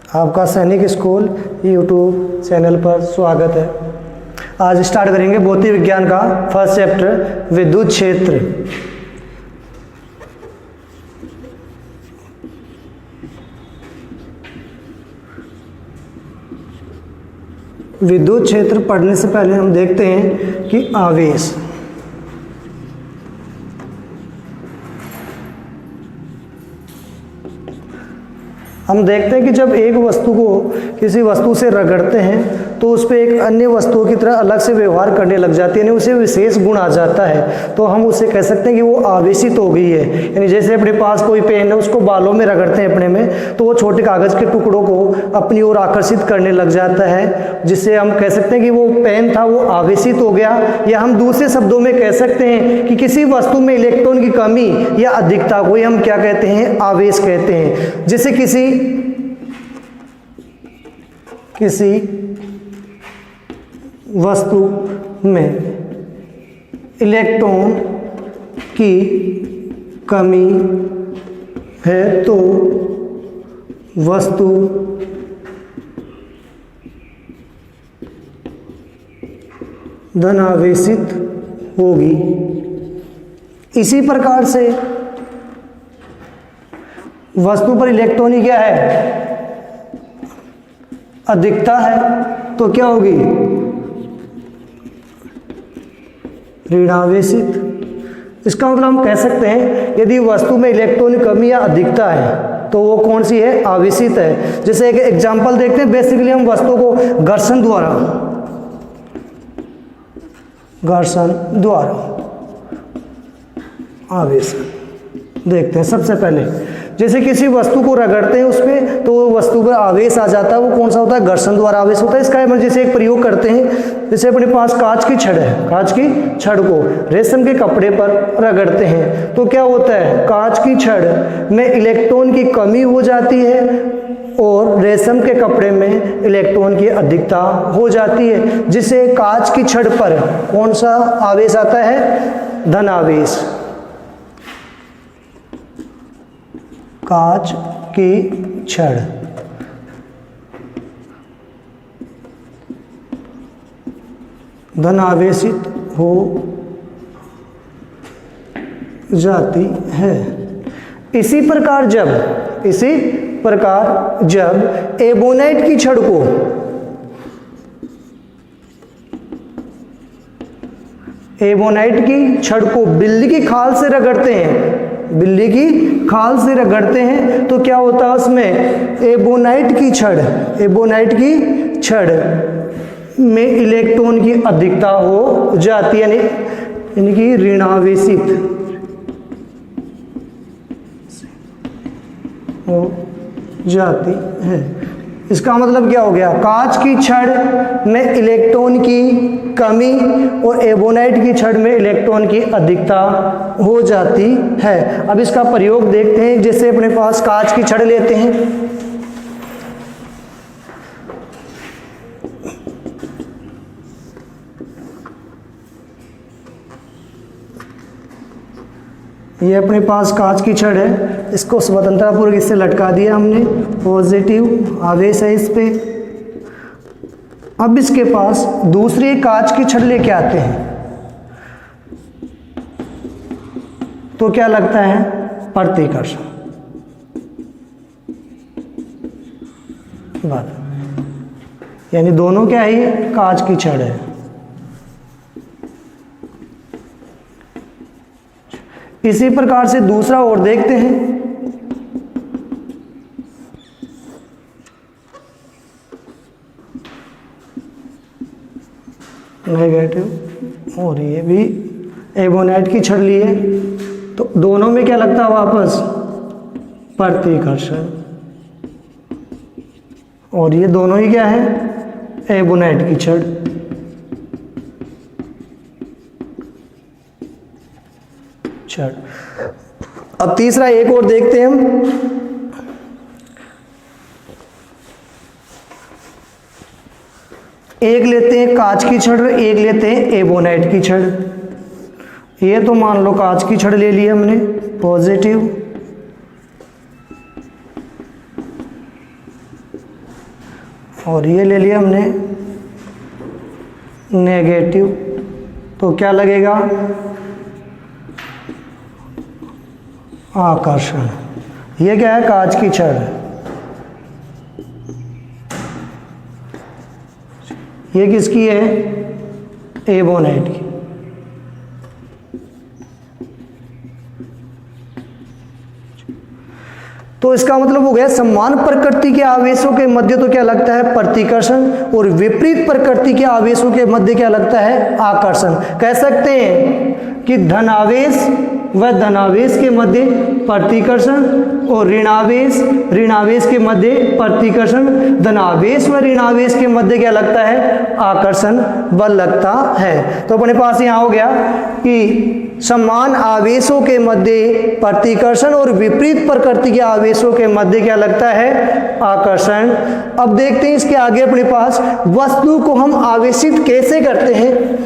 आपका सैनिक school YouTube channel पर स्वागत है। आज स्टार्ट करेंगे भौतिक विज्ञान का फर्स्ट चैप्टर विद्युत क्षेत्र। विद्युत क्षेत्र पढ़ने से पहले हम देखते हैं कि आवेश, हम देखते हैं कि जब एक वस्तु को किसी वस्तु से रगड़ते हैं तो उस पर एक अन्य वस्तुओं की तरह अलग से व्यवहार करने लग जाती है, यानी उसे विशेष गुण आ जाता है, तो हम उसे कह सकते हैं कि वो आवेशित हो गई है। यानी जैसे अपने पास कोई पेन है, उसको बालों में रगड़ते हैं अपने में, तो वो छोटे कागज़ के टुकड़ों को अपनी ओर आकर्षित करने लग जाता है, जिससे हम कह सकते हैं कि वो पेन था वो आवेशित हो गया। या हम दूसरे शब्दों में कह सकते हैं कि किसी वस्तु में इलेक्ट्रॉन की कमी या अधिकता को हम क्या कहते हैं, आवेश कहते हैं। जैसे किसी वस्तु में इलेक्ट्रॉन की कमी है तो वस्तु धनावेशित होगी। इसी प्रकार से वस्तु पर इलेक्ट्रॉन ही क्या है, अधिकता है, तो क्या होगी, ऋणावेशित। इसका मतलब हम कह सकते हैं यदि वस्तु में इलेक्ट्रॉन की कमी या अधिकता है तो वो कौन सी है, आवेशित है। जैसे एक एग्जांपल देखते हैं, बेसिकली हम वस्तु को घर्षण द्वारा आवेश देखते हैं। सबसे पहले जैसे किसी वस्तु को रगड़ते हैं उस पर तो वो वस्तु पर आवेश आ जाता है, वो कौन सा होता है, घर्षण द्वारा आवेश होता है। इसका हम जैसे एक प्रयोग करते हैं, जैसे अपने पास कांच की छड़ है, कांच की छड़ को रेशम के कपड़े पर रगड़ते हैं तो क्या होता है, कांच की छड़ में इलेक्ट्रॉन की कमी हो जाती है और रेशम के कपड़े में इलेक्ट्रॉन की अधिकता हो जाती है, जिससे कांच की छड़ पर कौन सा आवेश आता है, धन आवेश। कांच की छड़ धन आवेशित हो जाती है। इसी प्रकार जब एबोनाइट की छड़ को बिल्ली की खाल से रगड़ते हैं तो क्या होता है, उसमें एबोनाइट की छड़ में इलेक्ट्रॉन की अधिकता हो जाती है, यानी कि ऋणावेशित हो जाती है। इसका मतलब क्या हो गया, कांच की छड़ में इलेक्ट्रॉन की कमी और एबोनाइट की छड़ में इलेक्ट्रॉन की अधिकता हो जाती है। अब इसका प्रयोग देखते हैं। जैसे अपने पास कांच की छड़ लेते हैं, ये अपने पास कांच की छड़ है, इसको स्वतंत्रतापूर्वक इससे लटका दिया हमने, पॉजिटिव आवेश है इस पे। अब इसके पास दूसरी कांच की छड़ लेके आते हैं तो क्या लगता है, प्रतिकर्षण बल, यानी दोनों क्या है, कांच की छड़ है। इसी प्रकार से दूसरा और देखते हैं। नेगेटिव, और ये भी एबोनाइट की छड़ ली है, तो दोनों में क्या लगता है वापस, प्रतिकर्षण। और ये दोनों ही क्या है, एबोनाइट की छड़। अब तीसरा एक और देखते हैं हम। एक लेते हैं कांच की छड़, एक लेते हैं एबोनाइट की छड़। ये तो मान लो कांच की छड़ ले ली हमने, पॉजिटिव, और ये ले लिया हमने नेगेटिव, तो क्या लगेगा? आकर्षण। ये क्या है? कांच की छड़। ये किसकी है? एबोनाइट की। तो इसका मतलब हो गया समान प्रकृति के आवेशों के मध्य तो क्या लगता है? प्रतिकर्षण, और विपरीत प्रकृति के आवेशों के मध्य क्या लगता है? आकर्षण। कह सकते हैं कि धनावेश व धनावेश के मध्य प्रतिकर्षण और ऋणावेश के मध्य प्रतिकर्षण, धनावेश व ऋणावेश के मध्य क्या लगता है? आकर्षण बल लगता है। तो अपने पास यहाँ हो गया कि समान आवेशों के मध्य प्रतिकर्षण और विपरीत प्रकृति के आवेशों के मध्य क्या लगता है? आकर्षण। अब देखते हैं इसके आगे अपने पास वस्तु को हम आवेशित कैसे करते हैं।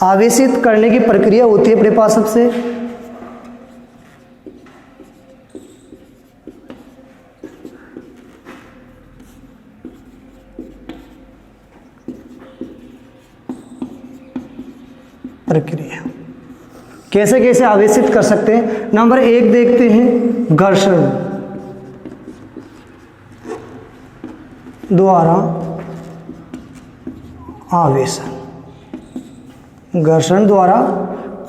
आवेशित करने की प्रक्रिया होती है अपने पास सबसे प्रक्रिया कैसे कैसे आवेशित कर सकते हैं। नंबर 1 देखते हैं, घर्षण द्वारा आवेशन। घर्षण द्वारा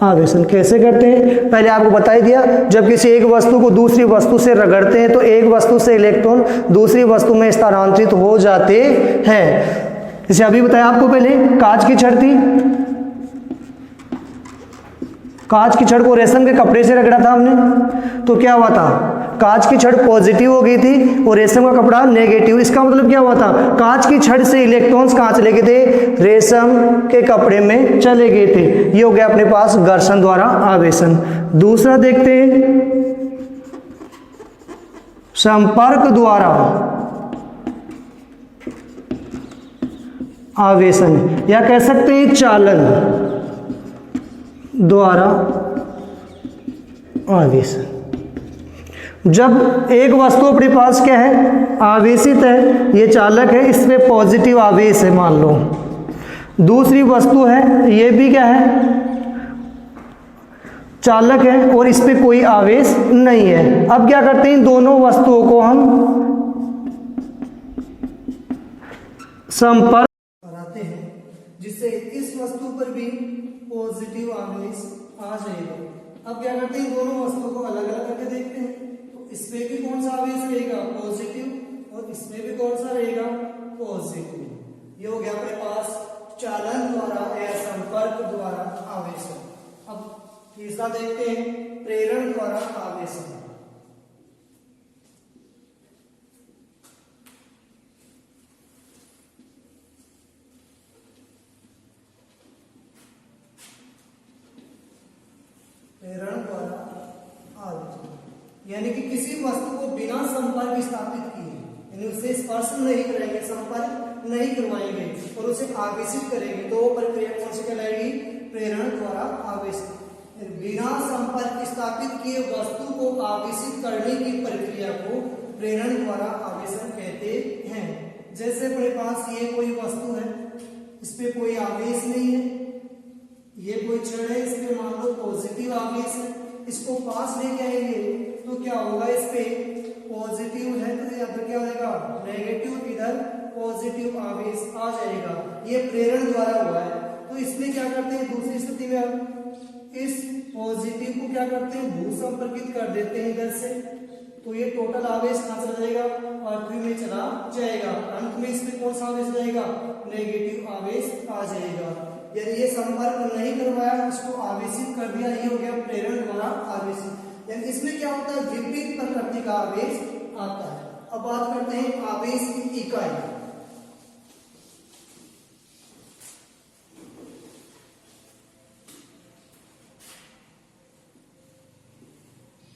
आवेशन कैसे करते हैं? पहले आपको बता ही दिया, जब किसी एक वस्तु को दूसरी वस्तु से रगड़ते हैं तो एक वस्तु से इलेक्ट्रॉन दूसरी वस्तु में स्थानांतरित हो जाते हैं। जैसे अभी बताया आपको, पहले कांच की छड़ थी, कांच की छड़ को रेशम के कपड़े से रगड़ा था हमने, तो क्या हुआ था? कांच की छड़ पॉजिटिव हो गई थी और रेशम का कपड़ा नेगेटिव। इसका मतलब क्या हुआ था? कांच की छड़ से इलेक्ट्रॉन्स कहाँ चले गए थे? रेशम के कपड़े में चले गए थे। ये हो गया अपने पास घर्षण द्वारा आवेशन। दूसरा देखते हैं, संपर्क द्वारा आवेशन, या कह सकते हैं चालन द्वारा आवेशन। जब एक वस्तु अपने पास क्या है? आवेशित है, ये चालक है, इसमें पॉजिटिव आवेश है मान लो। दूसरी वस्तु है, ये भी क्या है? चालक है और इस पे कोई आवेश नहीं है। अब क्या करते हैं? इन दोनों वस्तुओं को हम संपर्क कराते हैं, जिससे इस वस्तु पर भी पॉजिटिव आवेश आ जाएगा। अब क्या करते हैं? दोनों वस्तुओं को अलग अलग करके देखते हैं। तो इसमें भी कौन सा आवेश रहेगा? पॉजिटिव, और इसमें भी कौन सा रहेगा? पॉजिटिव। ये हो गया अपने पास चालन द्वारा या संपर्क द्वारा आवेशन। अब तीसरा देखते हैं, प्रेरण द्वारा आवेशन। प्रेरण द्वारा आवेशन यानी कि किसी वस्तु को बिना संपर्क स्थापित किए, यानी उसे स्पर्श नहीं करेंगे, संपर्क नहीं करवाएंगे और उसे आवेशित करेंगे, तो वो प्रक्रिया कौन सी कहलाएगी? प्रेरण द्वारा आवेशन। बिना संपर्क स्थापित किए वस्तु को आवेशित करने की प्रक्रिया को प्रेरण द्वारा आवेशन कहते हैं। जैसे अपने पास ये कोई वस्तु है, इस पे कोई आवेश नहीं है, ये कोई छड़ है, इस पे मान लो पॉजिटिव आवेश है, इसको पास लेके आएंगे तो क्या होगा? इस पे पॉजिटिव है तो यहाँ पर क्या होगा? नेगेटिव, इधर पॉजिटिव आवेश आ जाएगा। ये प्रेरण द्वारा हुआ है। तो इसमें क्या करते हैं? दूसरी स्थिति में हम इस पॉजिटिव को क्या करते हैं? भू संपर्कित कर देते हैं इधर से, तो ये टोटल आवेश कहाँ चला जाएगा? पृथ्वी में चला जाएगा। अंत में इसमें कौन सा आवेश जाएगा? नेगेटिव आवेश आ जाएगा। यदि ये संपर्क नहीं करवाया, इसको आवेशित कर दिया, ये हो गया प्रेरण द्वारा आवेशित। यानी इसमें क्या होता है? विपरीत प्रकृति का आवेश आता है। अब बात करते हैं आवेश की इकाई।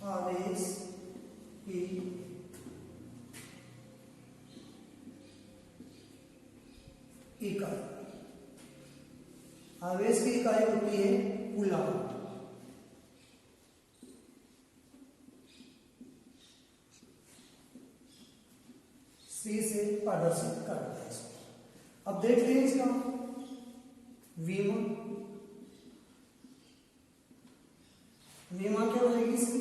आवेश की इकाई आवेश की इकाई होती है कूलाम। सी से प्रदर्शित करता है इसको। अब देखते हैं इसका विमा। विमा क्या हो जाएगी इसकी?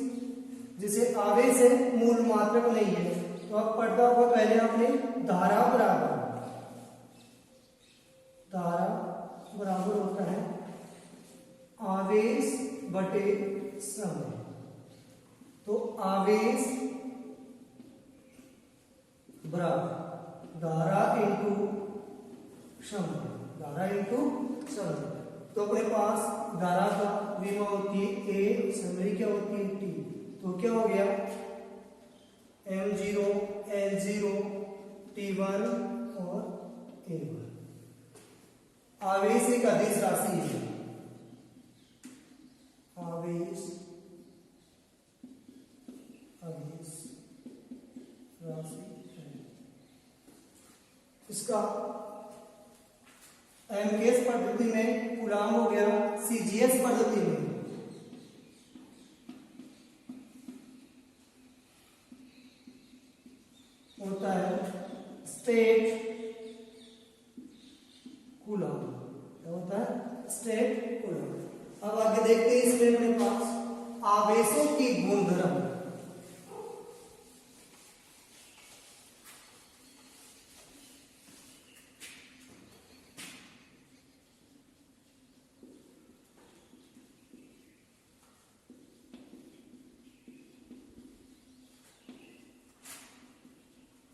जिसे आवेश है मूल मात्रक नहीं है, तो अब पढ़ता हुआ पहले आपने धारा बराबर होता है आवेश बटे समय। तो आवेश बराबर धारा इंटू समय, धारा इंटू समय। तो अपने पास धारा का विमा होती है ए, समय क्या होती है टी। तो क्या हो गया M0 L0 T1 और A1। आवेश एक अदिश राशि है, आवेश अदिश राशि है। इसका एमकेएस पद्धति में कूलाम हो गया, सीजीएस पद्धति में होता है स्टेट कूलाम। क्या होता है? State coulomb. अब आगे देखते हैं इसमें अपने पास आवेशों की गुणधर्म।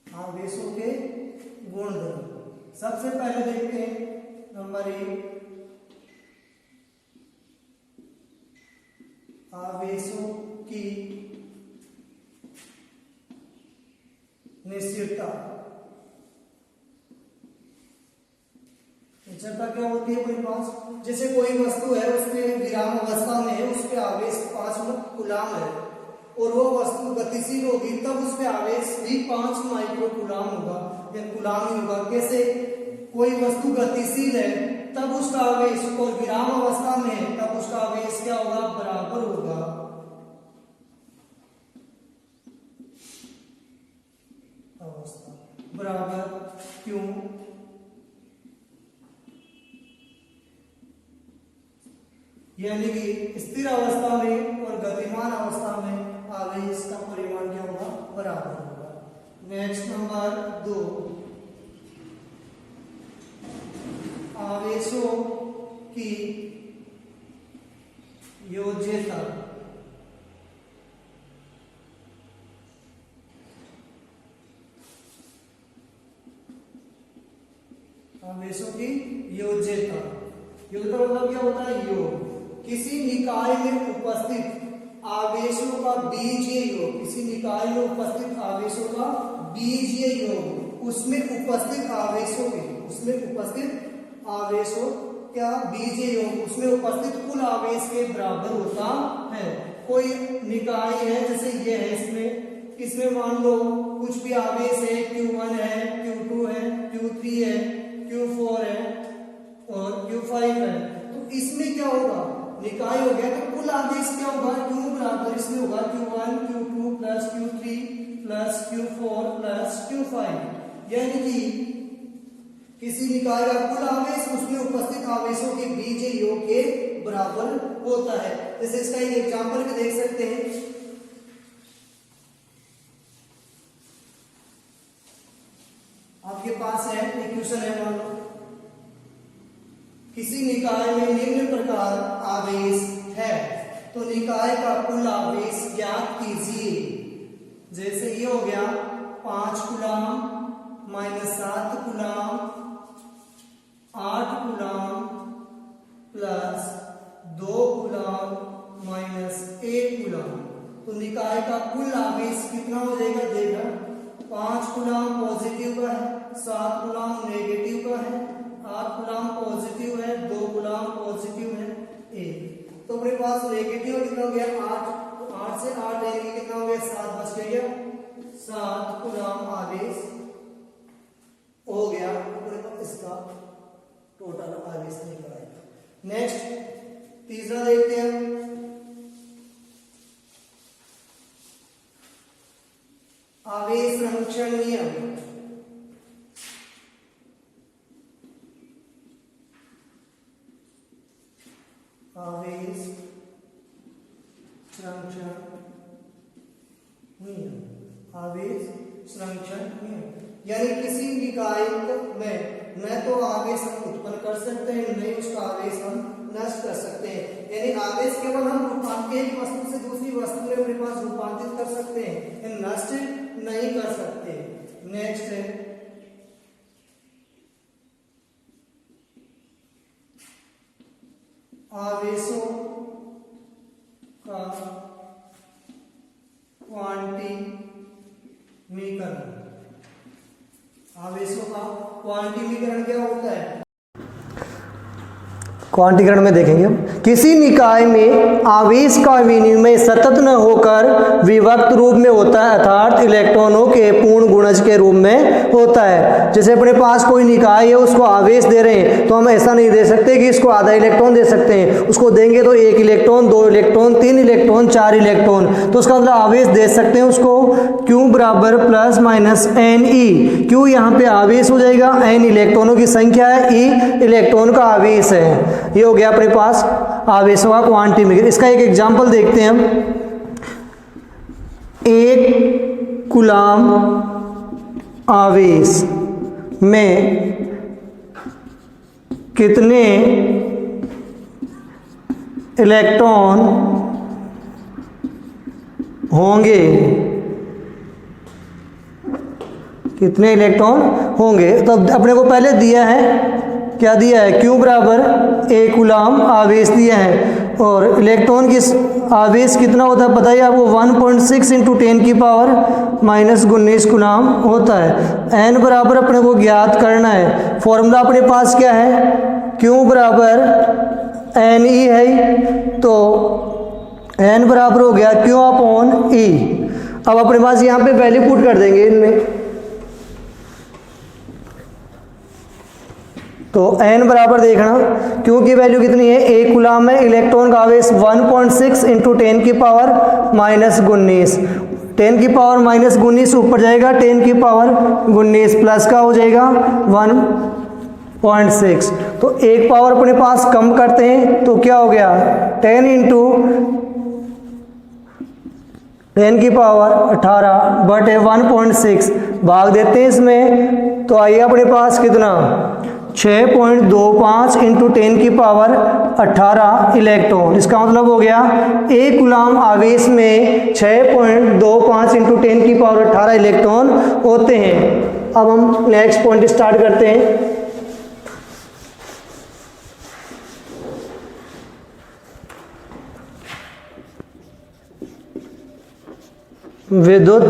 आवेशों के गुणधर्म सबसे पहले देखते हैं नंबर 1, आवेशों की निश्चितता। निश्चितता क्या होती है अपने पास? जैसे कोई वस्तु है, उसमें विराम अवस्था में है, उस पे आवेश 5 कूलाम है और वो वस्तु गतिशील होगी तब उस पे आवेश भी 5 माइक्रो कूलाम होगा या कूलाम ही होगा। कैसे? कोई वस्तु गतिशील है तब उसका आवेश, और विराम अवस्था में है तब उसका आवेश क्या होगा? बराबर होगा अवस्था बराबर क्यों? यानी कि स्थिर अवस्था में और गतिमान अवस्था में आवेश का परिमाण क्या होगा? बराबर होगा। नेक्स्ट नंबर 2, आवेशों की योज्यता। आवेशों की योज्यता, योज्यता मतलब क्या होता है? योग। किसी निकाय में उपस्थित आवेशों का बीजीय योग, किसी निकाय में उपस्थित आवेशों का बीजीय योग, उसमें उपस्थित आवेशों के, उसमें उपस्थित आवेशों क्या बीजीय योग, उसमें उपस्थित कुल आवेश के बराबर होता है। कोई निकाय है, जैसे ये है, इसमें मान लो कुछ भी आवेश है, Q1 है, Q2 है, Q3 है, Q4 है और Q5 है, तो इसमें क्या होगा? निकाय हो गया तो कुल आवेश क्या होगा? Q बराबर इसमें होगा Q1 Q2 plus Q3 plus Q4 plus Q5। यानी कि किसी निकाय का कुल आवेश उसमें उपस्थित आवेशों के बीजीय योग के बराबर होता है। जैसे इसका एक एग्जांपल भी देख सकते हैं। आपके पास है इक्वेशन है, मान लो किसी निकाय में निम्न प्रकार आवेश है तो निकाय का कुल आवेश ज्ञात कीजिए। जैसे ये हो गया 5 coulomb minus 7 coulomb 8 coulomb plus 2 coulomb minus 1 coulomb. तो निकाय का कुल आवेश कितना हो जाएगा? देगा 5 कूलाम पॉजिटिव का है, 7 कूलाम नेगेटिव का है, 8 कूलाम पॉजिटिव है, 2 कूलाम पॉजिटिव है, 1। तो अपने पास नेगेटिव कितना हो गया? 8। तो 8 से 8 लेंगे कितना हो गया? 7 बच गया, 7 कूलाम आवेश हो गया। इसका टोटल आवेश निकल आएगा। नेक्स्ट तीसरा देखते हैं हम, आवेश संरक्षण नियम। आवेश संरक्षण नियम, आवेश संरक्षण नियम, यानी किसी निकाय में न तो आवेश हम उत्पन्न कर सकते हैं, नहीं उसका आवेश हम नष्ट कर सकते हैं। यानी आवेश केवल हम रूपांतरित एक वस्तु से दूसरी वस्तु में अपने पास रूपांतरित कर सकते हैं, नष्ट नहीं कर सकते। नेक्स्ट है आवेशों का क्वांटिमीकरण। आवेशों का क्वांटिमीकरण क्या होता है? क्वांटीकरण में देखेंगे हम, किसी निकाय में आवेश का विनिमय सतत न होकर विभक्त रूप में होता है, अर्थात इलेक्ट्रॉनों के पूर्ण गुणज के रूप में होता है। जैसे अपने पास कोई निकाय है, उसको आवेश दे रहे हैं, तो हम ऐसा नहीं दे सकते कि इसको आधा इलेक्ट्रॉन दे सकते हैं। उसको देंगे तो 1 इलेक्ट्रॉन, 2 इलेक्ट्रॉन, 3 इलेक्ट्रॉन, 4 इलेक्ट्रॉन, तो उसका मतलब आवेश दे सकते हैं उसको Q बराबर प्लस माइनस NE। Q यहाँ पे आवेश हो जाएगा, N इलेक्ट्रॉनों की संख्या है, E इलेक्ट्रॉन का आवेश है। ये हो गया अपने पास आवेशों का क्वांटिमीकरण। इसका एक एग्जांपल देखते हैं हम। 1 कूलाम आवेश में कितने इलेक्ट्रॉन होंगे? कितने इलेक्ट्रॉन होंगे? तो अपने को पहले दिया है, क्या दिया है? Q बराबर 1 कूलाम आवेश दिया है, और इलेक्ट्रॉन की आवेश कितना होता है बताइए आपको? 1.6 इंटू 10 की पावर माइनस 19 कूलाम होता है। N बराबर अपने को ज्ञात करना है। फॉर्मूला अपने पास क्या है? Q बराबर NE है, तो N बराबर हो गया Q अपॉन E। अब अपने पास यहाँ पे वैल्यू पुट कर देंगे इनमें, तो n बराबर देखना, Q की वैल्यू कितनी है? 1 कूलाम में इलेक्ट्रॉन का आवेश 1.6 इंटू 10 की पावर माइनस 19। 10 की पावर माइनस 19 ऊपर जाएगा, 10 की पावर 19 प्लस का हो जाएगा 1.6। तो एक पावर अपने पास कम करते हैं तो क्या हो गया? 10 इंटू 10 की पावर 18 बटे 1.6 भाग देते हैं इसमें, तो आइए अपने पास कितना? 6.25 इंटू 10 की पावर 18 इलेक्ट्रॉन। इसका मतलब हो गया 1 कूलाम आवेश में 6.25 इंटू 10 की पावर 18 इलेक्ट्रॉन होते हैं। अब हम नेक्स्ट पॉइंट स्टार्ट करते हैं। विद्युत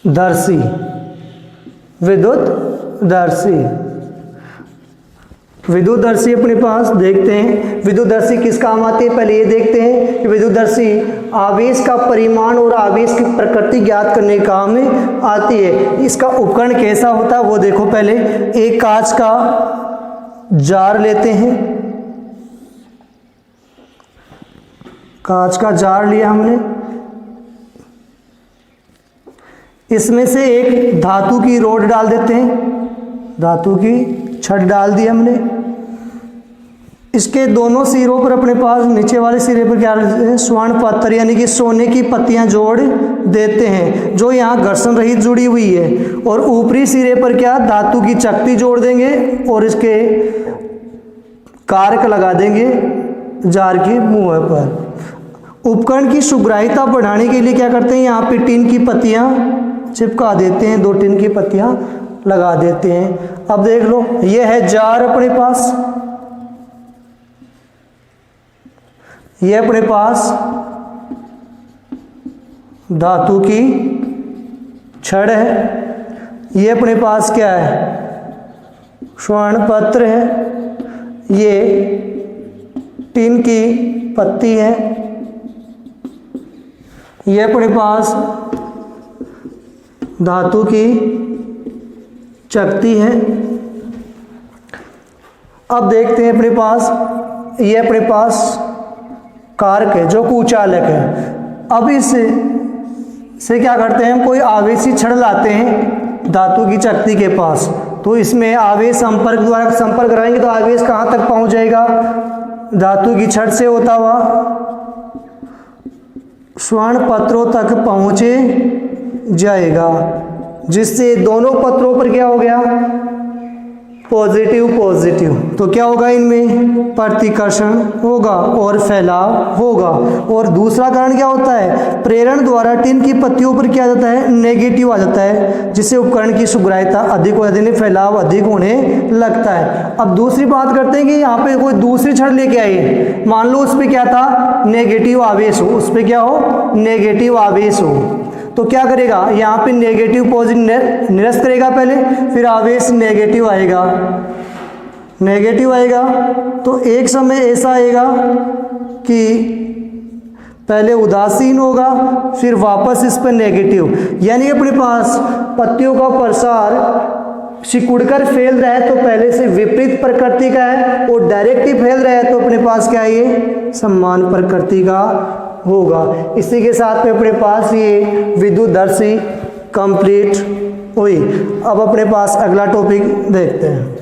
दर्शी। विद्युतदर्शी अपने पास देखते हैं। विद्युतदर्शी किस काम आती है? पहले ये देखते हैं कि विद्युतदर्शी आवेश का परिमाण और आवेश की प्रकृति ज्ञात करने के काम में आती है। इसका उपकरण कैसा होता है वो देखो। पहले एक कांच का जार लेते हैं, कांच का जार लिया हमने, इसमें से एक धातु की रोड डाल देते हैं, धातु की छड़ डाल दी हमने। इसके दोनों सिरों पर अपने पास नीचे वाले सिरे पर क्या डालते हैं? स्वर्ण पत्थर यानी कि सोने की पत्तियां जोड़ देते हैं, जो यहाँ घर्षण रहित जुड़ी हुई है। और ऊपरी सिरे पर क्या? धातु की चकती जोड़ देंगे और इसके कारक लगा देंगे जार के मुंह पर। उपकरण की सुग्राहिता बढ़ाने के लिए क्या करते हैं? यहाँ पे टिन की पत्तियां चिपका देते हैं, 2 टिन की पत्तियां लगा देते हैं। अब देख लो, ये है जार अपने पास, ये अपने पास धातु की छड़ है, ये अपने पास क्या है? स्वर्ण पत्र है, ये टिन की पत्ती है, ये अपने पास धातु की चकती है, अब देखते हैं अपने पास, ये अपने पास कारक है जो कुचालक है। अब इससे क्या करते हैं हम, कोई आवेशी छड़ लाते हैं धातु की चकती के पास, तो इसमें आवेश संपर्क द्वारा संपर्क कराएंगे तो आवेश कहाँ तक पहुँच जाएगा, धातु की छड़ से होता हुआ स्वर्ण पत्रों तक पहुँचे जाएगा, जिससे दोनों पत्रों पर क्या हो गया, पॉजिटिव पॉजिटिव। तो क्या होगा, इनमें प्रतिकर्षण होगा और फैलाव होगा। और दूसरा कारण क्या होता है, प्रेरण द्वारा टिन की पत्तियों पर क्या आ जाता है, नेगेटिव आ जाता है, जिससे उपकरण की सुग्राह्यता अधिक हो जाती है, फैलाव अधिक होने लगता है। अब दूसरी बात करते हैं कि यहाँ पे कोई दूसरी छड़ लेके आए, मान लो उस पर क्या था, नेगेटिव आवेश हो, उस पर क्या हो, नेगेटिव आवेश हो, तो क्या करेगा, यहाँ पे नेगेटिव पॉजिटिव निरस्त करेगा पहले, फिर आवेश नेगेटिव आएगा, नेगेटिव आएगा। तो एक समय ऐसा आएगा कि पहले उदासीन होगा, फिर वापस इस पर नेगेटिव, यानी अपने पास पत्तियों का प्रसार सिकुड़कर फैल रहा है तो पहले से विपरीत प्रकृति का है, और डायरेक्ट ही फैल रहा है तो अपने पास क्या है, ये समान प्रकृति का होगा। इसी के साथ में अपने पास ये विद्युतदर्शी कंप्लीट हुई। अब अपने पास अगला टॉपिक देखते हैं।